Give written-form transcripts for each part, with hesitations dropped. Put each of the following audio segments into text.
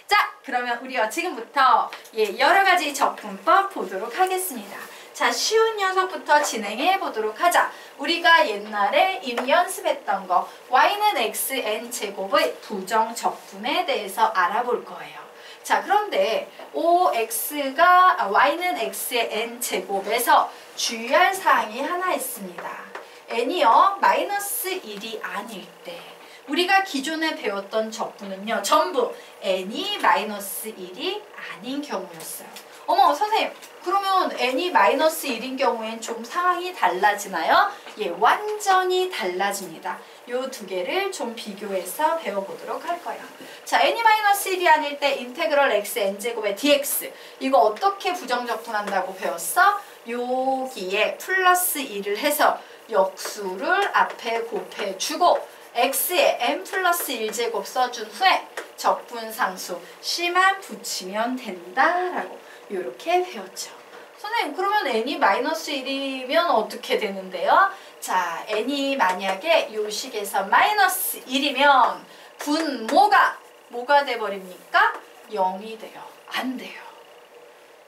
자, 그러면 우리가 지금부터 여러 가지 적분법 보도록 하겠습니다. 자, 쉬운 녀석부터 진행해 보도록 하자. 우리가 옛날에 이미 연습했던 거 y는 xn 제곱의 부정 적분에 대해서 알아볼 거예요. 자, 그런데 y는 x의 n 제곱에서 주의할 사항이 하나 있습니다. n이요 마이너스 1이 아닐 때 우리가 기존에 배웠던 적분은요 전부 n이 마이너스 1이 아닌 경우였어요. 어머 선생님, 그러면 n이 마이너스 1인 경우엔 좀 상황이 달라지나요? 예, 완전히 달라집니다. 요 두 개를 좀 비교해서 배워보도록 할 거예요. 자, n이 마이너스 1이 아닐 때 인테그럴 x n제곱의 dx 이거 어떻게 부정적분한다고 배웠어? 여기에 플러스 1을 해서 역수를 앞에 곱해주고 x에 n 플러스 1제곱 써준 후에 적분상수 c만 붙이면 된다라고 이렇게 배웠죠. 선생님, 그러면 n이 마이너스 1이면 어떻게 되는데요? 자, n이 만약에 요 식에서 마이너스 1이면 분모가 돼버립니까? 0이 돼요. 안 돼요.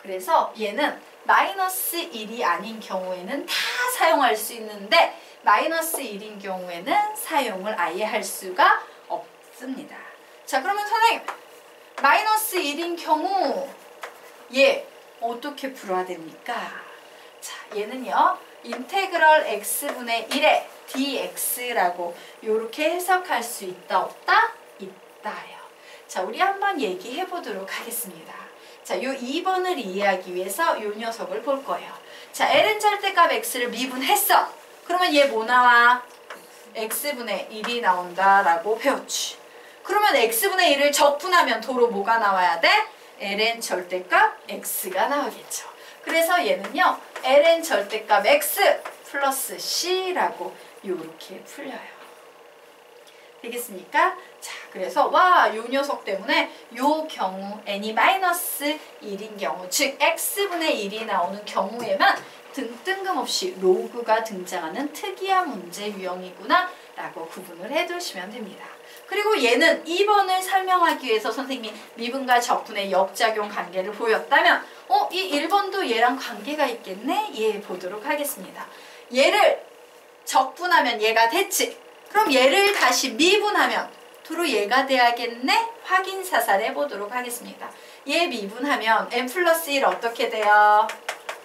그래서 얘는 마이너스 1이 아닌 경우에는 다 사용할 수 있는데 마이너스 1인 경우에는 사용을 아예 할 수가 없습니다. 자, 그러면 선생님, 마이너스 1인 경우 얘 어떻게 풀어야 됩니까? 자, 얘는요 인테그럴 x분의 1의 dx라고 이렇게 해석할 수 있다 없다? 있다요. 자, 우리 한번 얘기해 보도록 하겠습니다. 자, 요 2번을 이해하기 위해서 요 녀석을 볼 거예요. 자, ln 절대값 x를 미분했어. 그러면 얘 뭐 나와? x분의 1이 나온다라고 배웠지. 그러면 x분의 1을 적분하면 도로 뭐가 나와야 돼? ln 절대값 x가 나오겠죠. 그래서 얘는요 ln 절대값 x 플러스 c라고 요렇게 풀려요. 되겠습니까? 자, 그래서 요 녀석 때문에 요 경우 n이 마이너스 1인 경우, 즉 x분의 1이 나오는 경우에만 뜬금없이 로그가 등장하는 특이한 문제 유형이구나 라고 구분을 해두시면 됩니다. 그리고 얘는 2번을 설명하기 위해서 선생님이 미분과 적분의 역작용 관계를 보였다면 이 1번도 얘랑 관계가 있겠네? 예, 보도록 하겠습니다. 얘를 적분하면 얘가 됐지. 그럼 얘를 다시 미분하면 도로 얘가 돼야겠네? 확인 사살해 보도록 하겠습니다. 얘 미분하면 n 플러스 1 어떻게 돼요?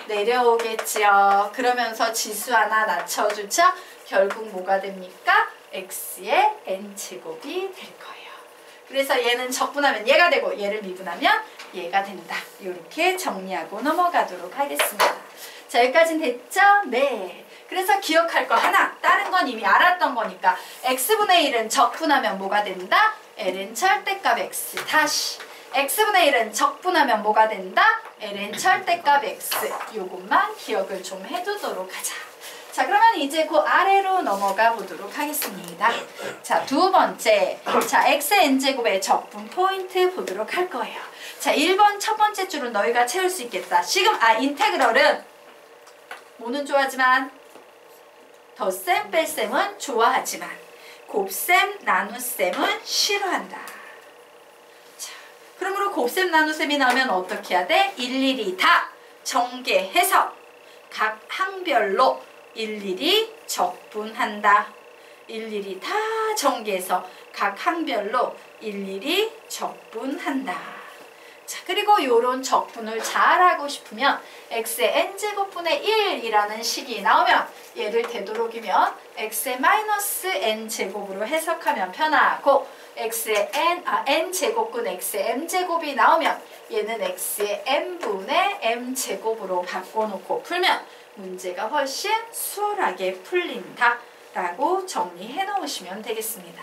내려오겠지요. 그러면서 지수 하나 낮춰주죠. 결국 뭐가 됩니까? x의 n제곱이 될 거예요. 그래서 얘는 적분하면 얘가 되고 얘를 미분하면 얘가 된다. 이렇게 정리하고 넘어가도록 하겠습니다. 자, 여기까지는 됐죠? 네. 그래서 기억할 거 하나, 다른 건 이미 알았던 거니까 x분의 1은 적분하면 뭐가 된다? ln 절대값 x 다시 x분의 1은 적분하면 뭐가 된다? ln 절대값 x 요것만 기억을 좀 해두도록 하자. 자, 그러면 이제 그 아래로 넘어가 보도록 하겠습니다. 자, 두 번째. 자, xn제곱의 적분 포인트 보도록 할 거예요. 자, 1번 첫 번째 줄은 너희가 채울 수 있겠다. 지금 인테그럴은 뭐는 좋아하지만 덧셈 뺄셈은 좋아하지만 곱셈 나눗셈은 싫어한다. 자, 그러므로 곱셈 나눗셈이 나오면 어떻게 해야 돼? 일일이 다 정개해서 각 항별로 일일이 적분한다. 일일이 다 정개해서 각 항별로 일일이 적분한다. 자, 그리고 요런 적분을 잘하고 싶으면 x의 n제곱분의 1이라는 식이 나오면 얘를 되도록이면 x의 마이너스 n제곱으로 해석하면 편하고 x의 n제곱분 x의 m제곱이 나오면 얘는 x의 n분의 m제곱으로 바꿔놓고 풀면 문제가 훨씬 수월하게 풀린다 라고 정리해 놓으시면 되겠습니다.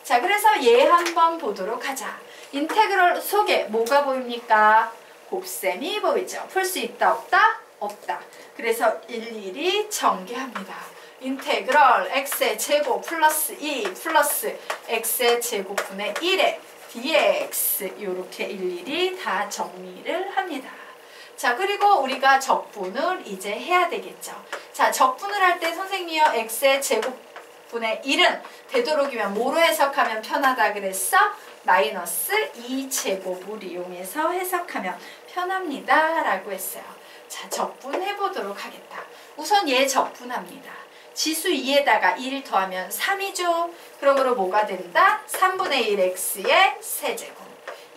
자, 그래서 얘 한번 보도록 하자. 인테그럴 속에 뭐가 보입니까? 곱셈이 보이죠. 풀 수 있다 없다? 없다. 그래서 일일이 정개합니다. 인테그럴 x의 제곱 플러스 2 플러스 x의 제곱분의 1에 dx 이렇게 일일이 다 정리를 합니다. 자, 그리고 우리가 적분을 이제 해야 되겠죠. 자, 적분을 할 때 선생님이요 x의 제곱분의 1은 되도록이면 뭐로 해석하면 편하다 그랬어? 마이너스 2제곱을 이용해서 해석하면 편합니다 라고 했어요. 자, 적분해보도록 하겠다. 우선 얘 적분합니다. 지수 2에다가 1 더하면 3이죠. 그러므로 뭐가 된다? 3분의 1 x의 세제곱.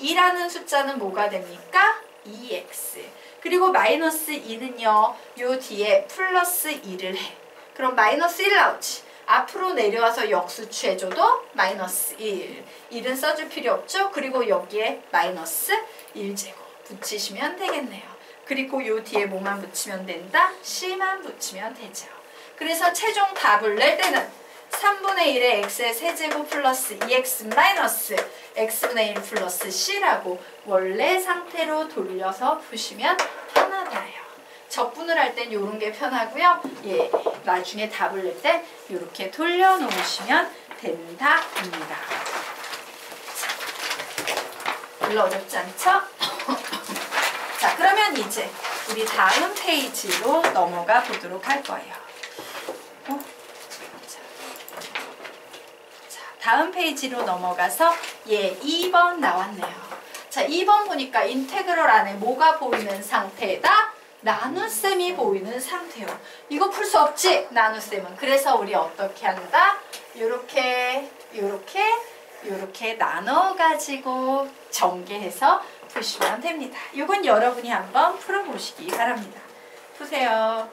2라는 숫자는 뭐가 됩니까? 2x. 그리고 마이너스 2는요. 요 뒤에 플러스 2를 해. 그럼 마이너스 1 나오지. 앞으로 내려와서 역수치 해줘도 마이너스 1. 1은 써줄 필요 없죠. 그리고 여기에 마이너스 1제곱 붙이시면 되겠네요. 그리고 요 뒤에 뭐만 붙이면 된다? c만 붙이면 되죠. 그래서 최종 답을 낼 때는 3분의 1의 x의 세제곱 플러스 2x 마이너스 x분의 1 플러스 c라고 원래 상태로 돌려서 푸시면 편하다요. 적분을 할 땐 요런 게 편하고요. 예, 나중에 답을 낼 때 요렇게 돌려놓으시면 된다입니다. 별로 어렵지 않죠? 자, 그러면 이제 우리 다음 페이지로 넘어가 보도록 할 거예요. 자, 다음 페이지로 넘어가서 예, 2번 나왔네요. 자, 2번 보니까 인테그럴 안에 뭐가 보이는 상태다? 나눗셈이 보이는 상태요. 이거 풀 수 없지? 나눗셈은. 그래서 우리 어떻게 한다? 요렇게 나눠가지고 전개해서 푸시면 됩니다. 이건 여러분이 한번 풀어보시기 바랍니다. 푸세요.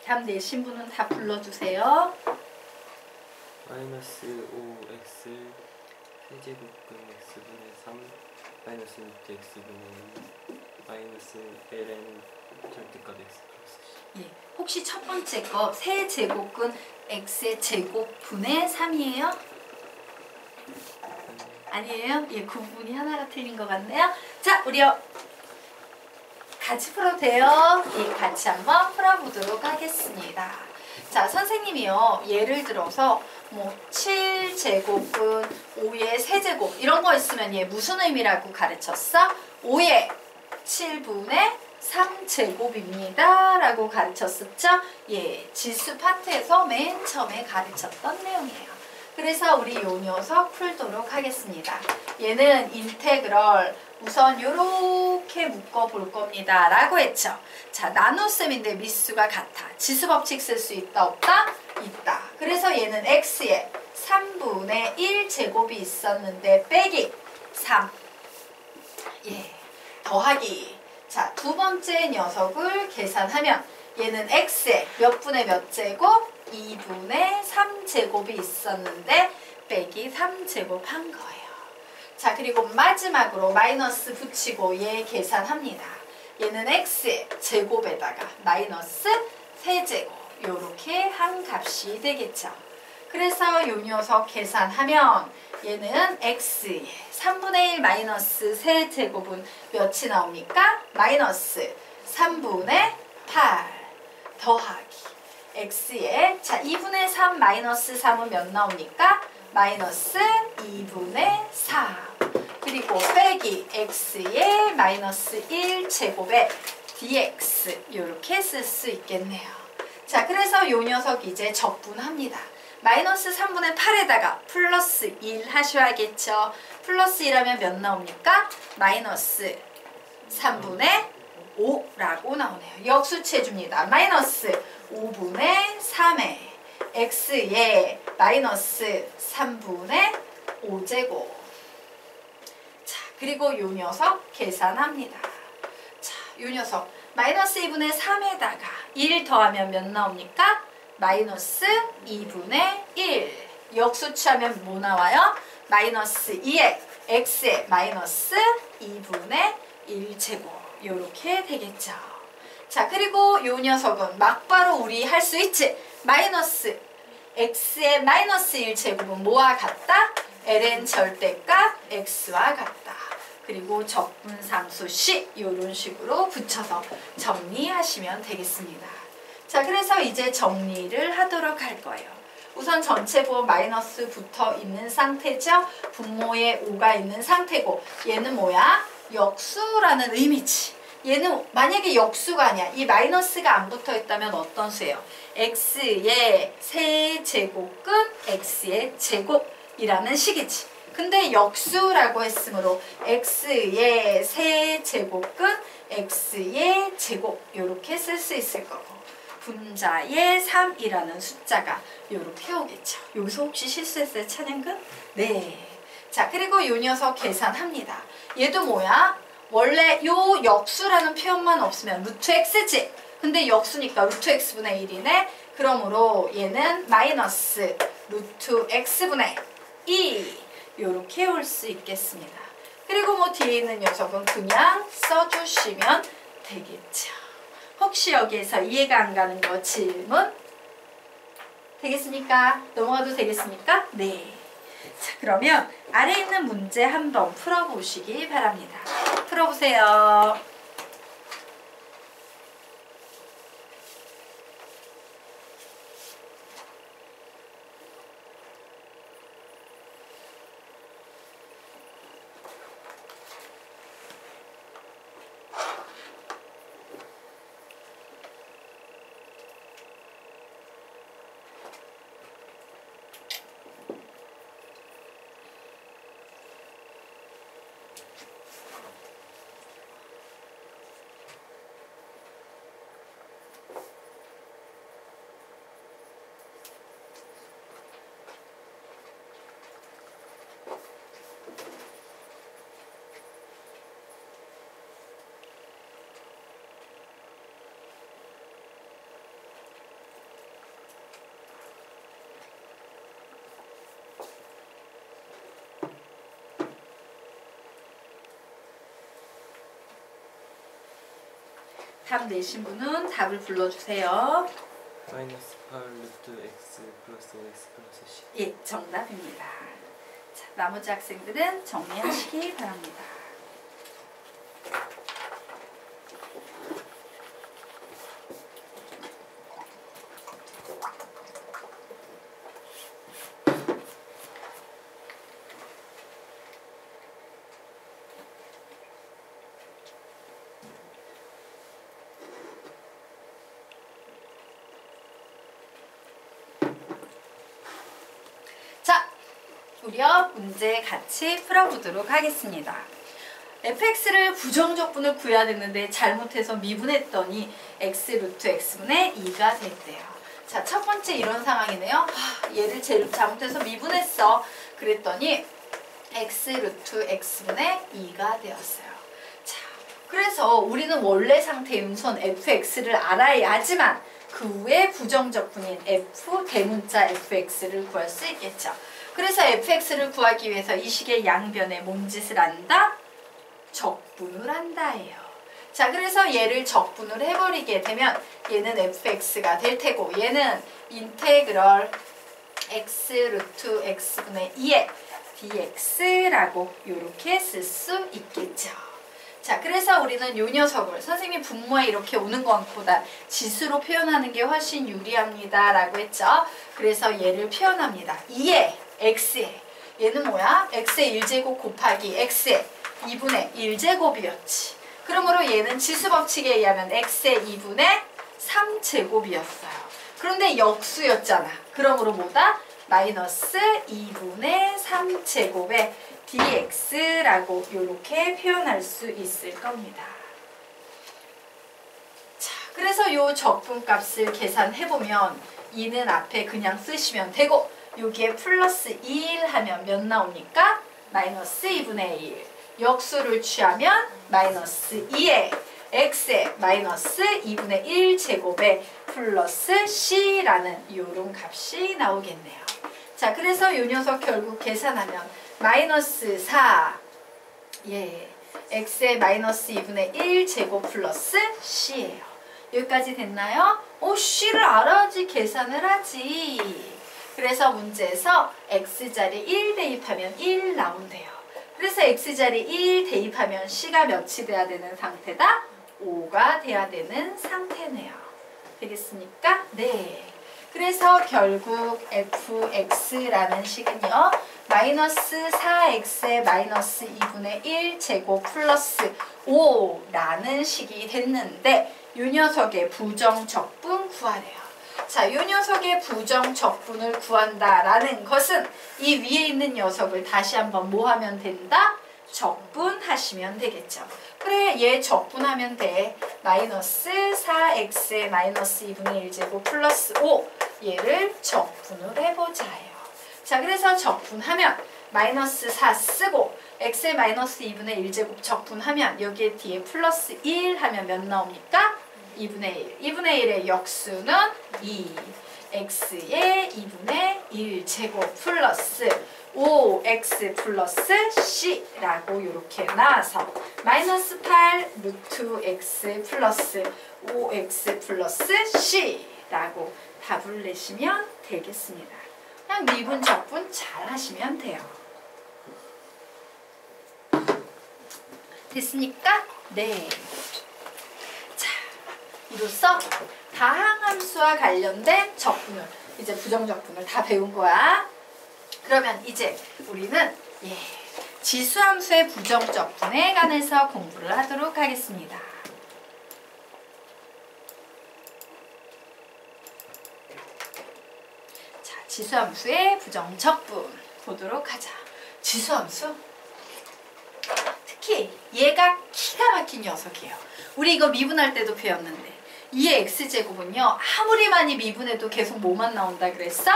답 내신 분은 다 불러주세요. 마이너스 5x 세제곱근 x분의 3 마이너스 6x분의 2 마이너스 ln 절대값 x 플러스 c. 예, 혹시 첫 번째 거 세제곱근 x의 제곱분의 3이에요? 아니에요? 예, 그 부분이 하나가 틀린 것 같네요. 자, 우리요. 같이 풀어도 돼요? 예, 같이 한번 풀어보도록 하겠습니다. 자, 선생님이요. 예를 들어서 뭐 7제곱은 5의 세제곱 이런 거 있으면 얘 무슨 의미라고 가르쳤어? 5의 7분의 3제곱입니다. 라고 가르쳤었죠? 예, 지수 파트에서 맨 처음에 가르쳤던 내용이에요. 그래서 우리 요 녀석 풀도록 하겠습니다. 얘는 인테그럴 우선 요렇게 묶어볼 겁니다. 라고 했죠. 자, 나눗셈인데 미수가 같아. 지수법칙 쓸 수 있다 없다? 있다. 그래서 얘는 x에 3분의 1제곱이 있었는데 빼기 3. 예, 더하기. 자, 두 번째 녀석을 계산하면 얘는 x에 몇 분의 몇 제곱? 2분의 3제곱이 있었는데 빼기 3제곱 한 거예요. 자, 그리고 마지막으로 마이너스 붙이고 얘 계산합니다. 얘는 x의 제곱에다가 마이너스 세제곱 요렇게 한 값이 되겠죠. 그래서 요 녀석 계산하면 얘는 x의 3분의 1 마이너스 세제곱은 몇이 나옵니까? 마이너스 3분의 8 더하기 x의 자 2분의 3 마이너스 3은 몇 나옵니까? 마이너스 2분의 4 그리고 빼기 x의 마이너스 1제곱에 dx 이렇게 쓸 수 있겠네요. 자, 그래서 요 녀석 이제 적분합니다. 마이너스 3분의 8에다가 플러스 1 하셔야겠죠. 플러스 1하면 몇 나옵니까? 마이너스 3분의 5라고 나오네요. 역수치해줍니다. 마이너스 5분의 3에 x에 마이너스 3분의 5제곱. 자, 그리고 요 녀석 계산합니다. 자, 요 녀석 마이너스 2분의 3에다가 1 더하면 몇 나옵니까? 마이너스 2분의 1. 역수치하면 뭐 나와요? 마이너스 2에 x에 마이너스 2분의 1제곱. 요렇게 되겠죠. 자, 그리고 요 녀석은 막바로 우리 할 수 있지. 마이너스 x의 마이너스 1제곱은 뭐와 같다? ln 절대값 x와 같다. 그리고 적분상수 C 이런 식으로 붙여서 정리하시면 되겠습니다. 자, 그래서 이제 정리를 하도록 할 거예요. 우선 전체 부호 마이너스 붙어 있는 상태죠. 분모에 5가 있는 상태고 얘는 뭐야? 역수라는 의미지. 얘는 만약에 역수가 아니야. 이 마이너스가 안 붙어 있다면 어떤 수예요? x의 세제곱근 x의 제곱이라는 식이지. 근데 역수라고 했으므로 x의 세제곱근 x의 제곱 이렇게 쓸 수 있을 거고 분자의 3이라는 숫자가 이렇게 오겠죠. 여기서 혹시 실수했어요? 찬양근? 네. 자, 그리고 요 녀석 계산합니다. 얘도 뭐야? 원래 요 역수라는 표현만 없으면 루트 x지. 근데 역수니까 루트 x분의 1이네. 그러므로 얘는 마이너스 루트 x분의 2 요렇게 올 수 있겠습니다. 그리고 뭐 뒤에 있는 녀석은 그냥 써주시면 되겠죠. 혹시 여기에서 이해가 안 가는 거 질문 되겠습니까? 넘어가도 되겠습니까? 네. 자, 그러면 아래 있는 문제 한번 풀어보시기 바랍니다. 풀어보세요. 답 내신 분은 답을 불러주세요. 마이너스 8 루트 x 플러스 5x 플러스 10. 예, 정답입니다. 자, 나머지 학생들은 정리하시기 바랍니다. 우리요 문제 같이 풀어보도록 하겠습니다. fx를 부정적분을 구해야 됐는데 잘못해서 미분했더니 x 루트 x분의 2가 됐대요. 자, 첫 번째 이런 상황이네요. 얘를 잘못해서 미분했어. 그랬더니 x 루트 x분의 2가 되었어요. 자, 그래서 우리는 원래 상태의 음선 fx를 알아야지만 그 후에 부정적분인 f 대문자 fx를 구할 수 있겠죠. 그래서 fx를 구하기 위해서 이 식의 양변에 뭔 짓을 한다? 적분을 한다예요. 자, 그래서 얘를 적분을 해버리게 되면 얘는 fx가 될 테고 얘는 인테그럴 x 루트 x분의 2의 dx라고 이렇게 쓸 수 있겠죠. 자, 그래서 우리는 요 녀석을 선생님이 분모에 이렇게 오는 것보다 지수로 표현하는 게 훨씬 유리합니다 라고 했죠. 그래서 얘를 표현합니다. 2의 x에 얘는 뭐야? x의 1제곱 곱하기 x의 2분의 1제곱이었지. 그러므로 얘는 지수법칙에 의하면 x의 2분의 3제곱이었어요. 그런데 역수였잖아. 그러므로 뭐다? 마이너스 2분의 3제곱의 dx라고 이렇게 표현할 수 있을 겁니다. 자, 그래서 요 적분값을 계산해보면 2는 앞에 그냥 쓰시면 되고 여기에 플러스 1 하면 몇 나옵니까? 마이너스 2분의 1. 역수를 취하면 마이너스 2에 x에 마이너스 2분의 1 제곱에 플러스 c라는 이런 값이 나오겠네요. 자, 그래서 이 녀석 결국 계산하면 마이너스 4 x에 마이너스 2분의 1 제곱 플러스 c예요. 여기까지 됐나요? c를 알아야지 계산을 하지. 그래서 문제에서 x자리 1 대입하면 1 나온대요. 그래서 x자리 1 대입하면 c가 몇이 돼야 되는 상태다? 5가 돼야 되는 상태네요. 되겠습니까? 네. 그래서 결국 fx라는 식은요. 마이너스 4x에 마이너스 2분의 1 제곱 플러스 5라는 식이 됐는데 이 녀석의 부정적분 구하래요. 자, 이 녀석의 부정적분을 구한다라는 것은 이 위에 있는 녀석을 다시 한번 뭐 하면 된다? 적분하시면 되겠죠. 그래, 얘 적분하면 돼. 마이너스 4x에 마이너스 2분의 1제곱 플러스 5 얘를 적분을 해보자 해요. 자, 그래서 적분하면 마이너스 4 쓰고 x에 마이너스 2분의 1제곱 적분하면 여기에 뒤에 플러스 1 하면 몇 나옵니까? 2분의 1. 2분의 1의 역수는 2. x의 2분의 1제곱 플러스 5x 플러스 c라고 이렇게 나와서 마이너스 8 루트 x 플러스 5x 플러스 c라고 답을 내시면 되겠습니다. 그냥 미분 적분 잘 하시면 돼요. 됐습니까? 네. 자, 이로써 다항함수와 관련된 적분을 이제 부정적분을 다 배운 거야. 그러면 이제 우리는 지수함수의 부정적분에 관해서 공부를 하도록 하겠습니다. 자, 지수함수의 부정적분 보도록 하자. 지수함수 특히 얘가 기가 막힌 녀석이에요. 우리 이거 미분할 때도 배웠는데 2의 x제곱은요 아무리 많이 미분해도 계속 뭐만 나온다 그랬어?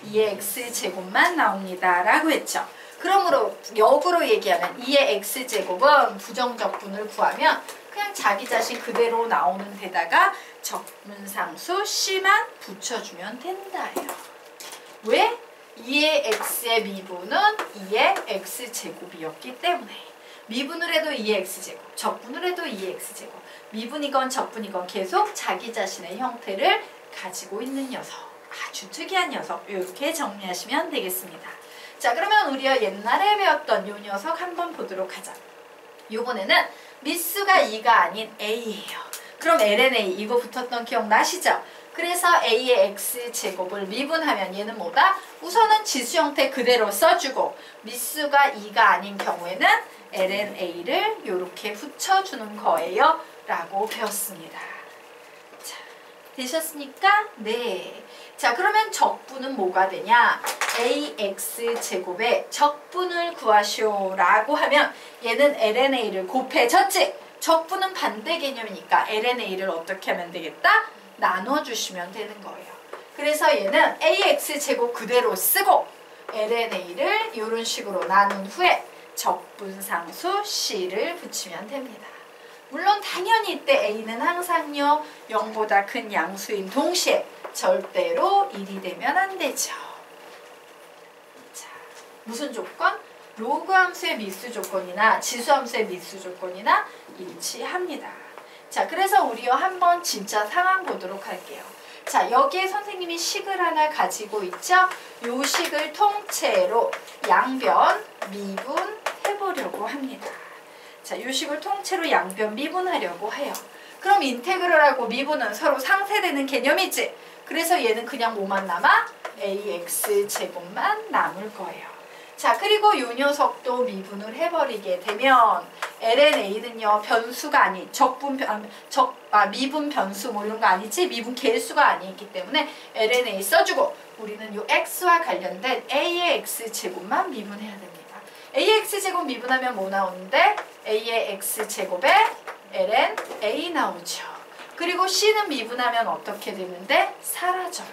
2의 x제곱만 나옵니다 라고 했죠. 그러므로 역으로 얘기하면 2의 x제곱은 부정적분을 구하면 그냥 자기 자신 그대로 나오는 데다가 적분상수 c만 붙여주면 된다예요. 왜? 2의 x의 미분은 2의 x제곱이었기 때문에 미분을 해도 2의 x제곱, 적분을 해도 2의 x제곱, 미분이건 적분이건 계속 자기 자신의 형태를 가지고 있는 녀석, 아주 특이한 녀석, 이렇게 정리하시면 되겠습니다. 자, 그러면 우리가 옛날에 배웠던 이 녀석 한번 보도록 하자. 이번에는 미수가 2가 아닌 a예요. 그럼 ln a 이거 붙었던 기억나시죠? 그래서 a의 x제곱을 미분하면 얘는 뭐다? 우선은 지수 형태 그대로 써주고 미수가 2가 아닌 경우에는 ln a를 이렇게 붙여주는 거예요 라고 배웠습니다. 자, 되셨습니까? 네. 자, 그러면 적분은 뭐가 되냐? ax제곱의 적분을 구하시오 라고 하면 얘는 ln a를 곱해졌지? 적분은 반대 개념이니까 ln a를 어떻게 하면 되겠다? 나눠주시면 되는 거예요. 그래서 얘는 ax제곱 그대로 쓰고 ln a를 이런 식으로 나눈 후에 적분상수 c를 붙이면 됩니다. 물론 당연히 이때 a는 항상요 0보다 큰 양수인 동시에 절대로 1이 되면 안 되죠. 자, 무슨 조건? 로그 함수의 미수 조건이나 지수 함수의 미수 조건이나 일치합니다. 자, 그래서 우리요 한번 진짜 상황 보도록 할게요. 자, 여기에 선생님이 식을 하나 가지고 있죠? 요 식을 통째로 양변 미분해보려고 합니다. 자, 요 식을 통째로 양변 미분하려고 해요. 그럼 인테그럴하고 미분은 서로 상쇄되는 개념이지? 그래서 얘는 그냥 뭐만 남아? ax제곱만 남을 거예요. 자, 그리고 요 녀석도 미분을 해버리게 되면 LNA는요 변수가 아닌 미분 변수 뭐 이런 거 아니지 미분 개수가 아니기 때문에 LNA 써주고 우리는 요 x와 관련된 a의 x제곱만 미분해야 됩니다. a의 x제곱 미분하면 뭐 나오는데 a의 x제곱에 ln a 나오죠. 그리고 c는 미분하면 어떻게 되는데 사라져요.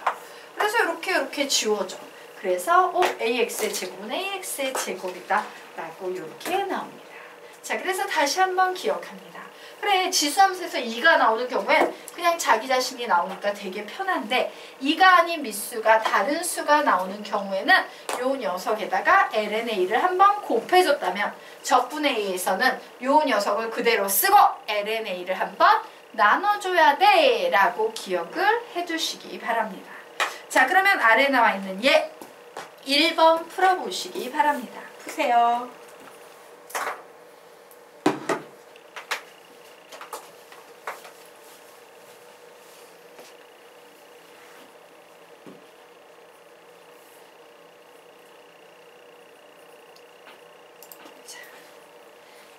그래서 이렇게 지워져. 그래서 ax의 제곱은 ax의 제곱이다 라고 이렇게 나옵니다. 자, 그래서 다시 한번 기억합니다. 그래, 지수함수에서 2가 나오는 경우엔 그냥 자기 자신이 나오니까 되게 편한데 2가 아닌 미수가 다른 수가 나오는 경우에는 요 녀석에다가 LNA를 한번 곱해줬다면 적분의 A에서는 요 녀석을 그대로 쓰고 LNA를 한번 나눠줘야 돼 라고 기억을 해주시기 바랍니다. 자, 그러면 아래 나와 있는 얘 1번 풀어보시기 바랍니다. 푸세요. 자,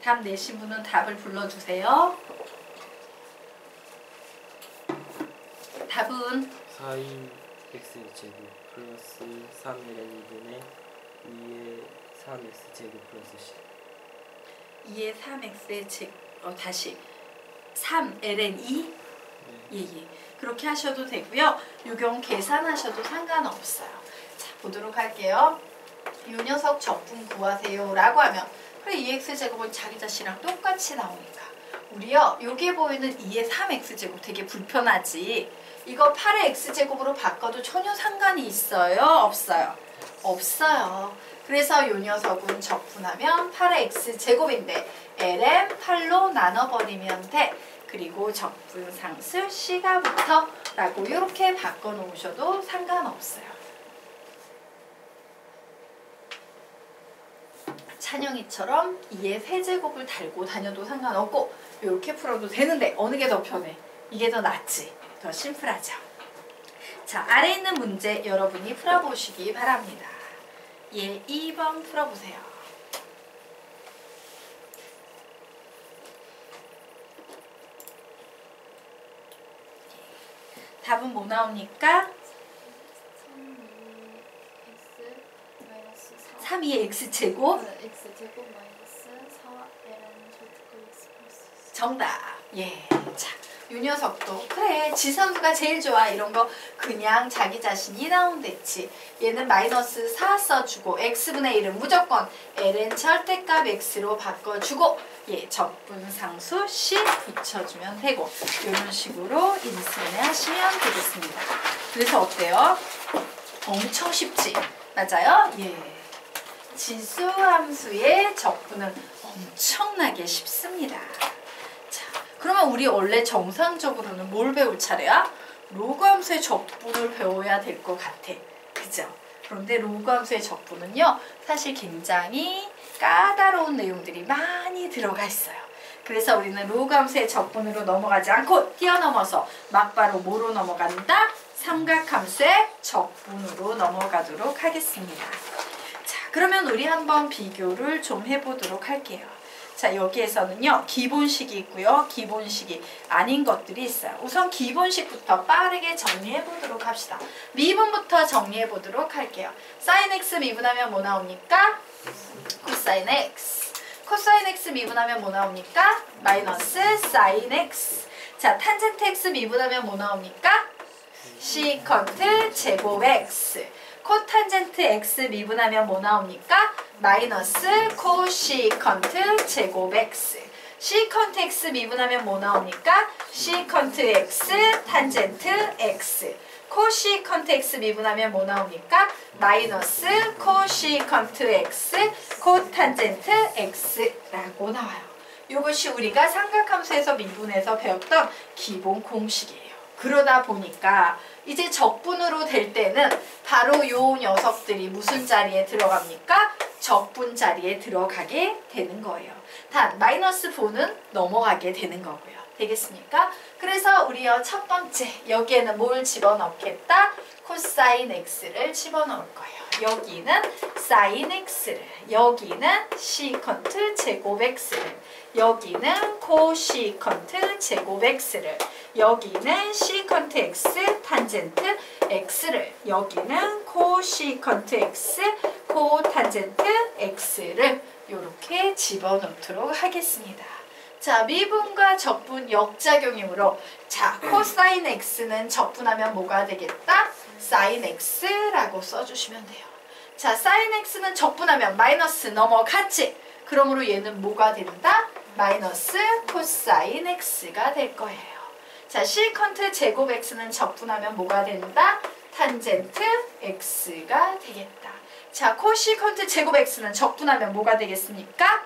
답 내신 분은 답을 불러주세요. 답은 4인 x제곱 플러스 3ln 2분의 2의 3x제곱 플러스 10. 2의 3x의 다시 3ln 2? 네. 예. 그렇게 하셔도 되고요. 요 경우 계산하셔도 상관없어요. 자, 보도록 할게요. 요 녀석 적분 구하세요 라고 하면 그래 2x제곱은 자기 자신이랑 똑같이 나오니까 우리요 여기에 보이는 2의 3x제곱 되게 불편하지. 이거 8의 x제곱으로 바꿔도 전혀 상관이 있어요? 없어요? 없어요. 그래서 요 녀석은 적분하면 8의 x제곱인데 ln 8로 나눠버리면 돼. 그리고 적분상수 C가 붙어 라고 이렇게 바꿔놓으셔도 상관없어요. 찬영이처럼 2의 세제곱을 달고 다녀도 상관없고 이렇게 풀어도 되는데 어느 게 더 편해? 이게 더 낫지? 더 심플하죠? 자, 아래 있는 문제 여러분이 풀어보시기 바랍니다. 예, 2번 풀어보세요. 답은 뭐 나옵니까? 3의 x제곱 x제곱 마이너스 4ln 제곱 x 플러스 정답. 예. 자, 요 녀석도 그래 지선수가 제일 좋아. 이런 거 그냥 자기 자신이 나온댔지. 얘는 마이너스 4 써주고 x분의 1은 무조건 ln 절대값 x로 바꿔주고 예 적분상수 C 붙여주면 되고 이런 식으로 인수분해 하시면 되겠습니다. 그래서 어때요? 엄청 쉽지? 맞아요? 예. 지수함수의 적분은 엄청나게 쉽습니다. 자, 그러면 우리 원래 정상적으로는 뭘 배울 차례야? 로그 함수의 적분을 배워야 될 것 같아. 그죠? 그런데 로그 함수의 적분은요, 사실 굉장히 까다로운 내용들이 많이 들어가 있어요. 그래서 우리는 로그 함수의 적분으로 넘어가지 않고 뛰어넘어서 막바로 뭐로 넘어간다? 삼각함수의 적분으로 넘어가도록 하겠습니다. 자, 그러면 우리 한번 비교를 좀 해보도록 할게요. 자, 여기에서는요 기본식이 있고요 기본식이 아닌 것들이 있어요. 우선 기본식부터 빠르게 정리해 보도록 합시다. 미분부터 정리해 보도록 할게요. sin x 미분하면 뭐 나옵니까? 코사인 x. 코사인 x 미분하면 뭐 나옵니까? 마이너스 sin x. 자, 탄젠트 x 미분하면 뭐 나옵니까? 시컨트 제곱 x. 코탄젠트 x 미분하면 뭐 나옵니까? 마이너스 코시컨트 제곱 x. 시컨트 x 미분하면 뭐 나옵니까? 시컨트 x 탄젠트 x. 코시컨트 x 미분하면 뭐 나옵니까? 마이너스 코시컨트 x 코탄젠트 x라고 나와요. 이것이 우리가 삼각함수에서 미분해서 배웠던 기본 공식이에요. 그러다 보니까 이제 적분으로 될 때는 바로 요 녀석들이 무슨 자리에 들어갑니까? 적분 자리에 들어가게 되는 거예요. 단 마이너스 4는 넘어가게 되는 거고요. 되겠습니까? 그래서 우리요 첫 번째 여기에는 뭘 집어넣겠다? 코사인 x를 집어넣을 거예요. 여기는 사인 x를, 여기는 시컨트 제곱 x를, 여기는 코시컨트 제곱 x를, 여기는 시컨트 x 탄젠트 x를, 여기는 코시컨트 x 코탄젠트 x를 이렇게 집어넣도록 하겠습니다. 자, 미분과 적분 역작용이므로 자, 코사인 x는 적분하면 뭐가 되겠다? 사인 x라고 써주시면 돼요. 자, 사인 x는 적분하면 마이너스 넘어갔지? 그러므로 얘는 뭐가 된다? 마이너스 코사인 x가 될 거예요. 자, 시컨트 제곱 x는 적분하면 뭐가 된다? 탄젠트 x가 되겠다. 자, 코시컨트 제곱 x는 적분하면 뭐가 되겠습니까?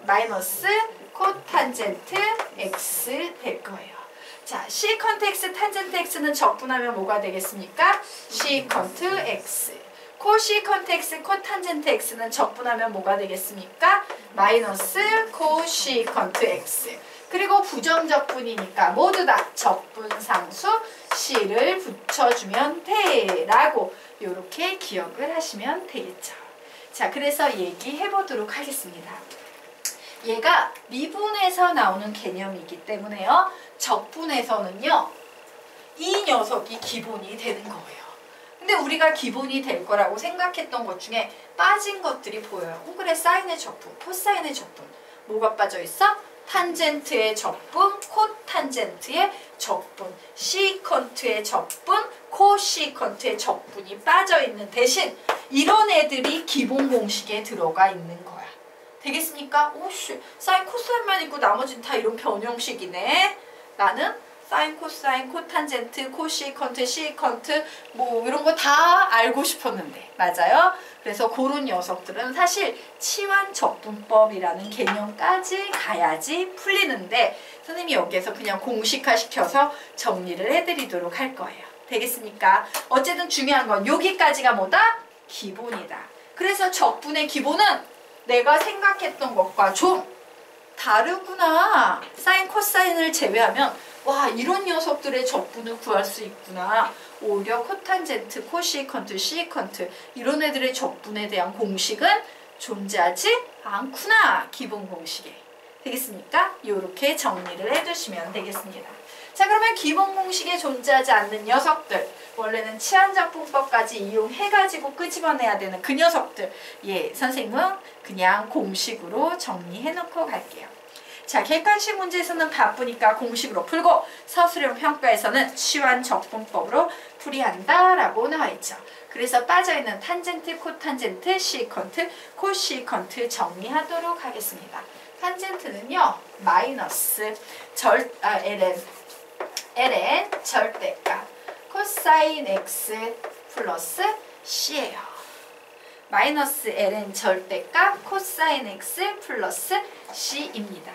마이너스 코탄젠트 x 될 거예요. 자, 시컨트 x, 탄젠트 x는 적분하면 뭐가 되겠습니까? 시컨트 x. 코시컨트 x, 코탄젠트 x는 적분하면 뭐가 되겠습니까? 마이너스 코시컨트 x. 그리고 부정적분이니까 모두 다 적분상수 c를 붙여주면 돼 라고 이렇게 기억을 하시면 되겠죠. 자, 그래서 얘기해 보도록 하겠습니다. 얘가 미분에서 나오는 개념이기 때문에요. 적분에서는요. 이 녀석이 기본이 되는 거예요. 근데 우리가 기본이 될 거라고 생각했던 것 중에 빠진 것들이 보여요. 그래, 사인의 적분, 코사인의 적분. 뭐가 빠져 있어? 탄젠트의 적분, 코탄젠트의 적분, 시컨트의 적분, 코시컨트의 적분이 빠져 있는 대신 이런 애들이 기본 공식에 들어가 있는 거야. 되겠습니까? 오씨, 사인 코사인만 있고 나머지는 다 이런 변형식이네. 나는 사인 코사인 코탄젠트 코시컨트 시컨트 뭐 이런 거 다 알고 싶었는데 맞아요? 그래서 그런 녀석들은 사실 치환적분법이라는 개념까지 가야지 풀리는데 선생님이 여기에서 그냥 공식화 시켜서 정리를 해드리도록 할 거예요. 되겠습니까? 어쨌든 중요한 건 여기까지가 뭐다? 기본이다. 그래서 적분의 기본은 내가 생각했던 것과 좀 다르구나. 사인 코사인을 제외하면 와, 이런 녀석들의 적분을 구할 수 있구나. 오히려 코탄젠트, 코시컨트, 시컨트 이런 애들의 적분에 대한 공식은 존재하지 않구나. 기본 공식에. 되겠습니까? 이렇게 정리를 해두시면 되겠습니다. 자, 그러면 기본 공식에 존재하지 않는 녀석들, 원래는 치환적분법까지 이용해가지고 끄집어내야 되는 그 녀석들, 예, 선생님은 그냥 공식으로 정리해놓고 갈게요. 자, 객관식 문제에서는 바쁘니까 공식으로 풀고 서술형 평가에서는 치환적분법으로 풀이한다 라고 나와있죠. 그래서 빠져있는 탄젠트, 코탄젠트, 시컨트, 코시컨트 정리하도록 하겠습니다. 탄젠트는요, 마이너스 ln 절대값 코사인 x 플러스 c예요. 마이너스 ln 절대값 코사인 x 플러스 c입니다.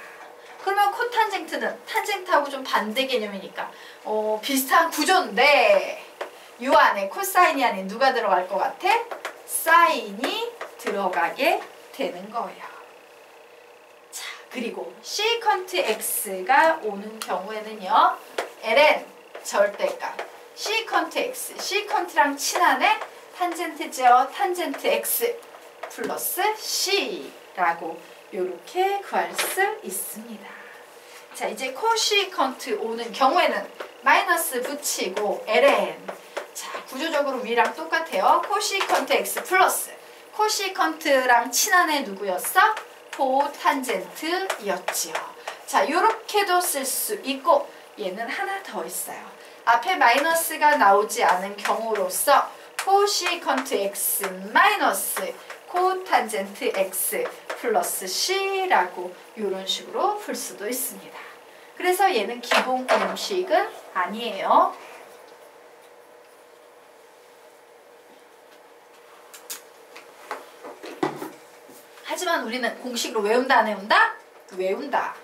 그러면 코탄젠트는 탄젠트하고 좀 반대 개념이니까 비슷한 구조인데 이 안에 코사인이 안에 누가 들어갈 것 같아? 사인이 들어가게 되는 거예요. 자, 그리고 시컨트 x가 오는 경우에는요. ln 절대값 시컨트 x, 시컨트랑 친하네 탄젠트죠. 탄젠트 x 플러스 c라고 이렇게 구할 수 있습니다. 자, 이제 코시컨트 오는 경우에는 마이너스 붙이고 ln. 자, 구조적으로 위랑 똑같아요. 코시컨트 x 플러스 코시컨트랑 친한 애 누구였어? 코탄젠트였지요. 자, 요렇게도 쓸 수 있고 얘는 하나 더 있어요. 앞에 마이너스가 나오지 않은 경우로서 코시컨트 x 마이너스 코탄젠트 x 플러스 c라고 이런 식으로 풀 수도 있습니다. 그래서 얘는 기본 공식은 아니에요. 하지만 우리는 공식으로 외운다 안 외운다? 외운다.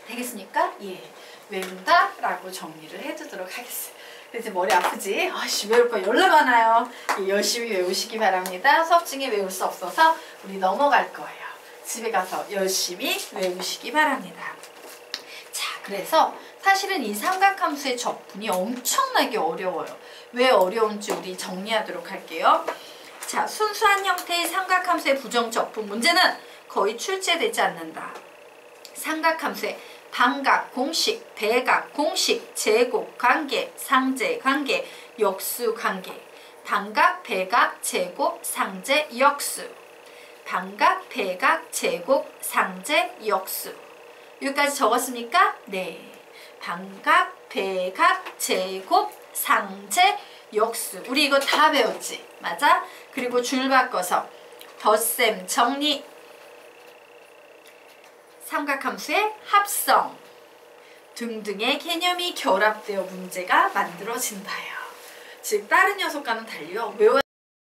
되겠습니까? 예, 외운다 라고 정리를 해두도록 하겠습니다. 그래서 머리 아프지? 아씨, 외울 거 열나 많아요. 예, 열심히 외우시기 바랍니다. 수업 중에 외울 수 없어서 우리 넘어갈 거예요. 집에 가서 열심히 외우시기 바랍니다. 자, 그래서 사실은 이 삼각함수의 적분이 엄청나게 어려워요. 왜 어려운지 우리 정리하도록 할게요. 자, 순수한 형태의 삼각함수의 부정적분 문제는 거의 출제되지 않는다. 삼각함수의 반각, 공식, 대각, 공식, 제곱, 관계, 상제, 관계, 역수, 관계. 반각, 배각, 제곱, 상제, 역수. 반각, 배각, 제곱, 상제, 역수. 여기까지 적었습니까? 네. 반각, 배각, 제곱, 상제, 역수. 우리 이거 다 배웠지? 맞아? 그리고 줄 바꿔서 덧셈, 정리. 삼각함수의 합성 등등의 개념이 결합되어 문제가 만들어진다요. 즉 다른 녀석과는 달리요. 외워야